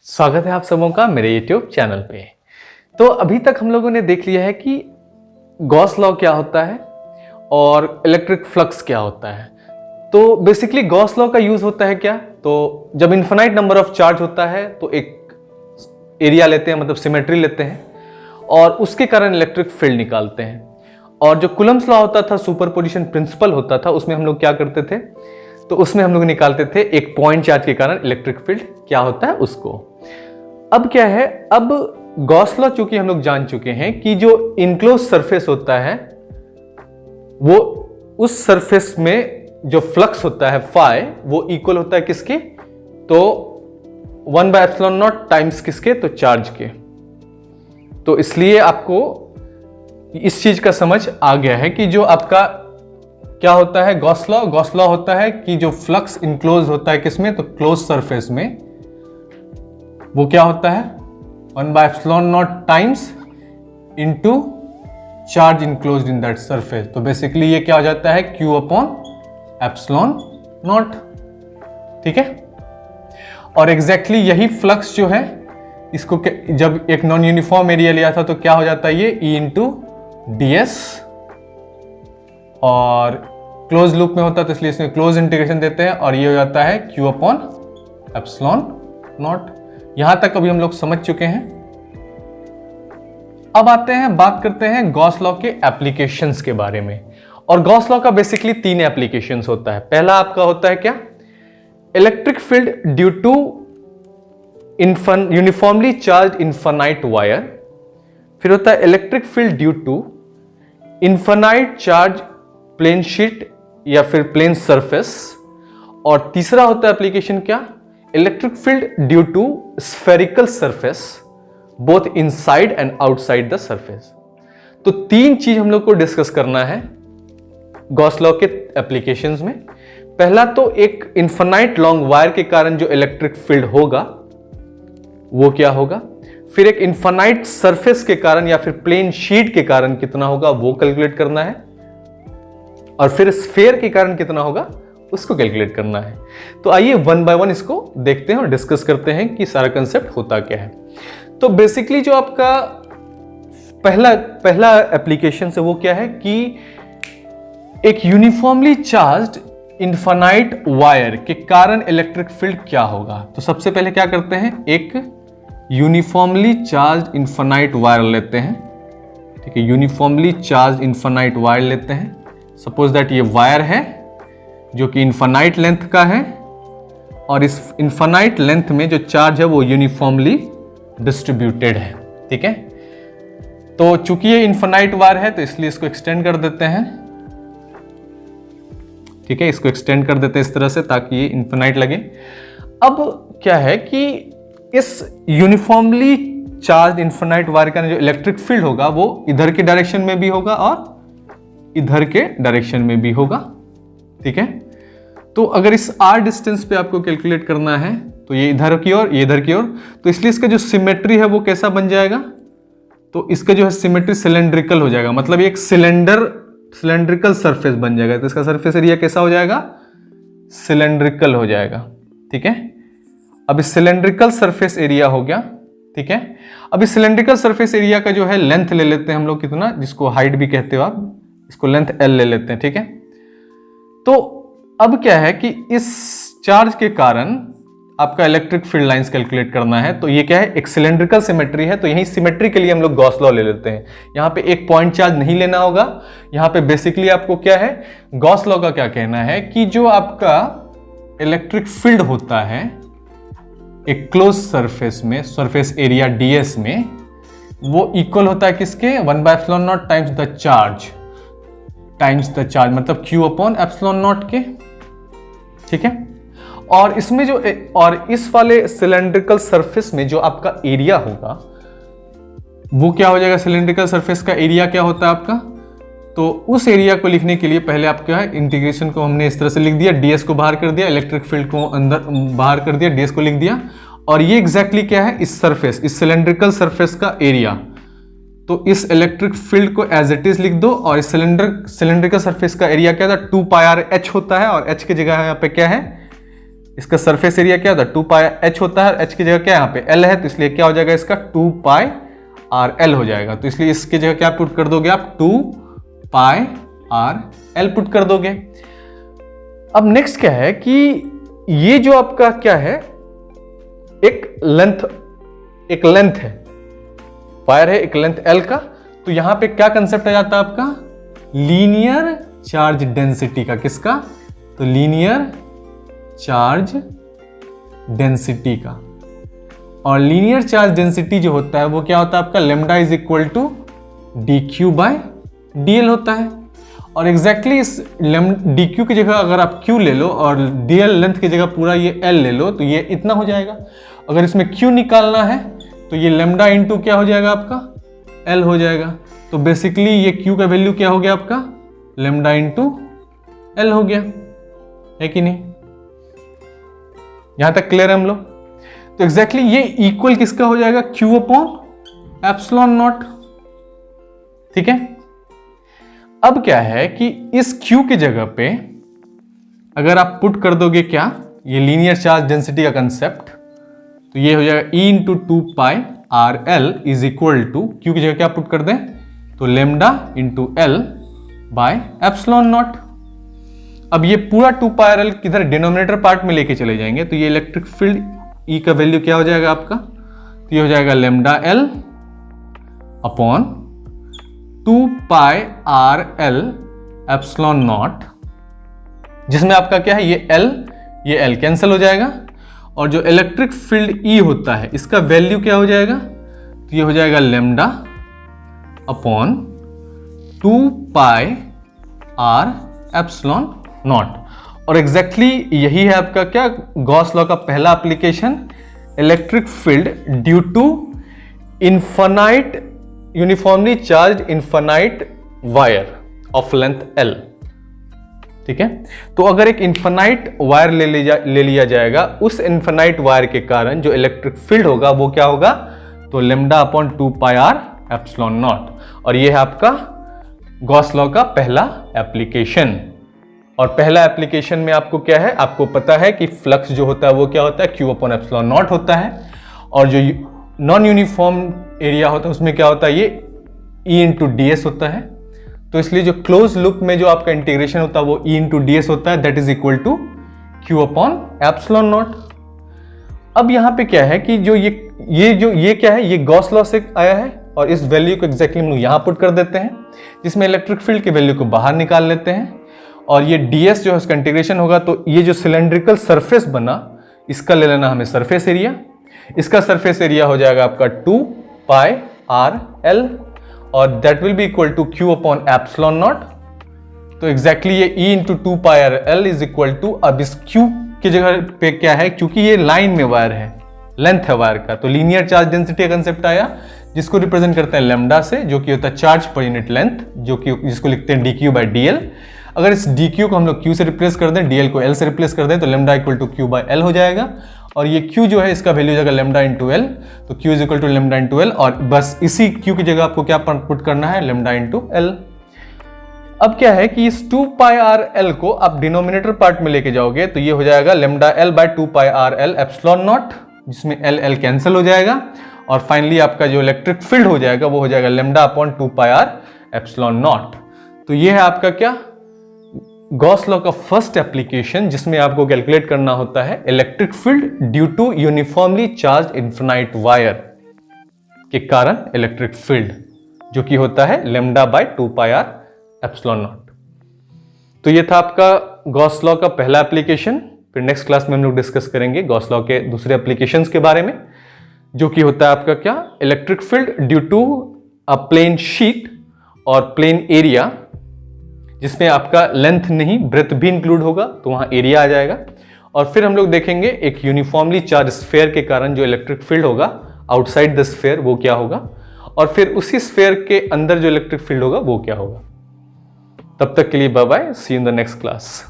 स्वागत है आप सबों का मेरे YouTube चैनल पे। तो अभी तक हम लोगों ने देख लिया है कि गॉस लॉ क्या होता है और इलेक्ट्रिक फ्लक्स क्या होता है। तो बेसिकली गॉस लॉ का यूज होता है क्या, तो जब इन्फिनाइट नंबर ऑफ चार्ज होता है तो एक एरिया लेते हैं, मतलब सिमेट्री लेते हैं और उसके कारण इलेक्ट्रिक फील्ड निकालते हैं। और जो कूलम्ब्स लॉ होता था, सुपरपोजिशन प्रिंसिपल होता था, उसमें हम लोग क्या करते थे, तो उसमें हम लोग निकालते थे एक पॉइंट चार्ज के कारण इलेक्ट्रिक फील्ड क्या होता है उसको। अब क्या है, अब गॉस लॉ चूंकि हम लोग जान चुके हैं कि जो इनक्लोज सरफेस होता है वो उस सरफेस में जो फ्लक्स होता है फाई वो इक्वल होता है किसके, तो 1/ε0 टाइम्स किसके, तो चार्ज के। तो इसलिए आपको इस चीज का समझ आ गया है कि जो आपका क्या होता है गॉस लॉ होता है कि जो फ्लक्स इनक्लोज होता है किसमें, तो क्लोज सरफेस में, वो क्या होता है 1/ε0 times into charge enclosed in that surface. तो बेसिकली ये क्या हो जाता है Q/ε0। ठीक है, और एग्जैक्टली यही फ्लक्स जो है इसको जब एक नॉन यूनिफॉर्म एरिया लिया था तो क्या हो जाता है ये E/ds, और क्लोज लूप में होता है तो इसलिए इसमें क्लोज इंटीग्रेशन देते हैं और ये हो जाता है Q/ε0। यहां तक अभी हम लोग समझ चुके हैं। अब आते हैं, बात करते हैं गॉस लॉ के एप्लीकेशंस के बारे में। और गॉस लॉ का बेसिकली 3 एप्लीकेशंस होता है। पहला आपका होता है क्या, electric field due to uniformly charge infinite wire. फिर होता है electric field due to infinite charge plane sheet या फिर प्लेन सरफेस। और तीसरा होता है एप्लीकेशन क्या, electric field due to spherical surface both inside and outside the surface. तो 3 चीज हम लोग को डिस्कस करना है गॉस लॉ के एप्लीकेशंस में। पहला तो एक इनफाइनाइट लॉन्ग वायर के कारण जो इलेक्ट्रिक फील्ड होगा वो क्या होगा, फिर एक इनफाइनाइट सरफेस के कारण या फिर प्लेन शीट के कारण कितना होगा वो कैलकुलेट करना है, और फिर स्फीयर के कारण कितना होगा उसको कैलकुलेट करना है। तो आइए 1 बाय 1 इसको देखते हैं और डिस्कस करते हैं कि सारा कंसेप्ट होता क्या है। तो बेसिकली जो आपका पहला एप्लीकेशन है वो क्या है कि एक यूनिफॉर्मली चार्ज्ड इनफाइनाइट वायर के कारण इलेक्ट्रिक फील्ड क्या होगा। तो सबसे पहले क्या करते हैं, एक यूनिफॉर्मली चार्ज्ड इनफाइनाइट वायर लेते हैं। ठीक है, यूनिफॉर्मली चार्ज्ड इनफाइनाइट वायर लेते हैं। सपोज दैट ये वायर है जो कि इनफाइनाइट लेंथ का है, और इस इनफाइनाइट लेंथ में जो चार्ज है वो यूनिफॉर्मली डिस्ट्रीब्यूटेड है। ठीक है, तो चूंकि ये इनफाइनाइट वायर है तो इसलिए इसको एक्सटेंड कर देते हैं। ठीक है, इसको एक्सटेंड कर देते हैं इस तरह से ताकि ये इनफाइनाइट लगे। अब क्या है कि इस यूनिफॉर्मली चार्ज इनफाइनाइट वायर का जो इलेक्ट्रिक फील्ड होगा वो इधर के डायरेक्शन में भी होगा और इधर के डायरेक्शन में भी होगा। ठीक है, तो अगर इस r डिस्टेंस पे आपको कैलकुलेट करना है तो ये इधर की ओर, ये इधर की ओर, तो इसलिए इसका जो सिमेट्री है वो कैसा बन जाएगा, तो इसका जो है सिमेट्री सिलेंड्रिकल हो जाएगा, मतलब एक सिलेंड्रिकल सरफेस बन जाएगा। तो इसका सरफेस एरिया कैसा हो जाएगा, सिलेंड्रिकल हो जाएगा। ठीक है, अब इस सिलेंड्रिकल सरफेस एरिया हो गया। ठीक है, अब इस सिलेंड्रिकल सरफेस एरिया का जो है लेंथ ले लेते हैं हम लोग कितना, जिसको हाइट भी कहते हो आप, इसको लेंथ L ले लेते हैं। ठीक है, तो अब क्या है कि इस चार्ज के कारण आपका इलेक्ट्रिक फील्ड लाइंस कैलकुलेट करना है। तो ये क्या है, एक सिलेंड्रिकल सिमेट्री है, तो यही सिमेट्री के लिए हम लोग गॉस लॉ ले लेते हैं। यहां पे एक पॉइंट चार्ज नहीं लेना होगा। यहां पे बेसिकली आपको क्या है, गॉस लॉ का क्या कहना है कि जो आपका इलेक्ट्रिक फील्ड होता है एक क्लोज सरफेस में, सरफेस एरिया ds में, वो इक्वल होता है किसके, 1/ε0 टाइम्स द चार्ज मतलब Q/ε0 के। ठीक है, और इसमें जो और इस वाले सिलेंड्रिकल सरफेस में जो आपका एरिया होगा वो क्या हो जाएगा, सिलेंड्रिकल सरफेस का एरिया क्या होता है आपका, तो उस एरिया को लिखने के लिए पहले आप क्या है, इंटीग्रेशन को हमने इस तरह से लिख दिया, ds को बाहर कर दिया, इलेक्ट्रिक फील्ड को अंदर बाहर कर दिया, ds को लिख दिया, और ये एग्जैक्टली क्या है, इस सरफेस, इस सिलेंड्रिकल सरफेस का एरिया। तो इस इलेक्ट्रिक फील्ड को एज इट इज लिख दो, और इस सिलेंड्रिकल सरफेस का एरिया क्या था, 2πr h होता है, और h की जगह यहाँ पे क्या है इसका सरफेस एरिया क्या होता है 2 पाई h होता है, h की जगह क्या यहाँ पे l है, तो इसलिए क्या हो जाएगा इसका 2 पाई r l हो जाएगा। तो इसलिए इसकी जगह क्या पुट कर दोगे आप 2 पाई r l पुट कर दोगे। अब नेक्स्ट क्या है कि ये जो आपका क्या है एक लेंथ है, वायर है एक लेंथ l का, तो यहां पे क्या कंसेप्ट आ जाता है आपका लीनियर चार्ज डेंसिटी का। किसका? तो लीनियर चार्ज डेंसिटी का। और लीनियर चार्ज डेंसिटी जो होता है वो क्या होता है आपका lambda is equal to dq by dl होता है। और एग्जैक्टली इस dq की जगह अगर आप q ले लो और dl लेंथ की जगह पूरा ये l ले लो तो ये इतना हो जाएगा। अगर इसमें q निकालना है तो ये लेमडा इंटू क्या हो जाएगा आपका l हो जाएगा। तो बेसिकली ये q का वैल्यू क्या हो गया आपका लेमडा इंटू l हो गया, है कि नहीं? यहां तक क्लियर है हम लोग? तो एग्जैक्टली ये इक्वल किसका हो जाएगा q अपॉन एप्सिलॉन नॉट। ठीक है, अब क्या है कि इस q की जगह पे अगर आप पुट कर दोगे क्या ये लीनियर चार्ज डेंसिटी का कंसेप्ट, तो ये हो जाएगा e into 2 pi r l is equal to q की जगह क्या पुट कर दें तो lambda into l by epsilon naught. अब ये पूरा 2 पाई आर एल किधर डिनोमिनेटर पार्ट में लेके चले जाएंगे तो ये इलेक्ट्रिक फील्ड E का वैल्यू क्या हो जाएगा आपका, तो ये हो जाएगा lambda l upon 2 pi r L epsilon not, जिसमें आपका क्या है ये L कैंसिल हो जाएगा और जो इलेक्ट्रिक फील्ड E होता है इसका वैल्यू क्या हो जाएगा, तो ये हो जाएगा lambda upon 2 pi r epsilon naught. और एग्जैक्टली यही है आपका क्या गॉस लॉ का पहला application, electric field due to infinite uniformly charge infinite wire of length L। ठीक है, तो अगर एक इनफाइनाइट वायर ले लिया जाएगा, उस इनफाइनाइट वायर के कारण जो इलेक्ट्रिक फील्ड होगा वो क्या होगा, तो lambda upon 2 pi r epsilon naught. और ये है आपका गॉस लॉ का पहला एप्लीकेशन। और पहला एप्लीकेशन में आपको क्या है, आपको पता है कि फ्लक्स जो होता है वो क्या होता है Q अपॉन एप्सिलॉन नॉट होता है। और जो नॉन यूनिफॉर्म एरिया होता है उसमें क्या होता है ये E इंटू डी एस होता है। तो इसलिए जो क्लोज लूप में जो आपका इंटीग्रेशन होता है वो E इंटू डी एस होता है, that is equal to Q upon epsilon naught. अब यहाँ पे क्या है कि जो ये क्या है, ये गॉस लॉ से आया है और इस वैल्यू को एग्जैक्टली हम लोग यहाँ पुट कर देते हैं, जिसमें इलेक्ट्रिक फील्ड के वैल्यू को बाहर निकाल लेते हैं। और ये ds जो है उसका इंटीग्रेशन होगा, तो ये जो सिलेंड्रिकल सरफेस बना इसका ले लेना हमें सरफेस एरिया। इसका सरफेस एरिया हो जाएगा आपका 2 पाई आर एल और that will be equal to Q upon epsilon naught. तो एग्जैक्टली ये E into 2 pi r l is equal to, अब इस Q की जगह पे क्या है, क्योंकि ये लाइन में वायर है, लेंथ है वायर का, तो लीनियर चार्ज डेंसिटी का कंसेप्ट आया जिसको रिप्रेजेंट करते हैं लेमडा से, जो कि होता है चार्ज पर यूनिट लेंथ, जो कि जिसको लिखते हैं dq बाई dl। अगर इस dq को हम लोग q से रिप्लेस कर दें, dl को l से रिप्लेस कर दें, तो lambda equal to q by l हो जाएगा। और ये q जो है इसका वैल्यू हो जाएगा लेमडा इंटू l, तो q is equal to lambda into l। और बस इसी q की जगह आपको क्या पुट करना है, लेमडा इंटू l। अब क्या है कि इस 2 पाई आर एल को आप डिनोमिनेटर पार्ट में लेके जाओगे, तो ये हो जाएगा lambda L by 2 pi r L epsilon not, जिसमें एल एल कैंसिल हो जाएगा। और फाइनली आपका जो इलेक्ट्रिक फील्ड हो जाएगा वो हो जाएगा lambda upon 2 pi r epsilon naught. तो ये है आपका क्या गॉस लॉ का फर्स्ट एप्लीकेशन, जिसमें आपको कैलकुलेट करना होता है electric field due to uniformly charge infinite wire के कारण इलेक्ट्रिक फील्ड, जो कि होता है lambda by 2 pi r epsilon naught. तो ये था आपका गॉस लॉ का पहला एप्लीकेशन। फिर नेक्स्ट क्लास में हम लोग डिस्कस करेंगे गॉस लॉ के दूसरे एप्लीकेशंस के बारे में, जो कि होता है आपका क्या electric field due to a plane sheet और प्लेन एरिया, जिसमें आपका लेंथ नहीं ब्रेथ भी इंक्लूड होगा, तो वहां एरिया आ जाएगा। और फिर हम लोग देखेंगे एक यूनिफॉर्मली चार्ज स्फीयर के कारण जो इलेक्ट्रिक फील्ड होगा आउटसाइड द स्फीयर वो क्या होगा, और फिर उसी स्फीयर के अंदर जो इलेक्ट्रिक फील्ड होगा वो क्या होगा। तब तक के लिए bye bye, see you in the next class.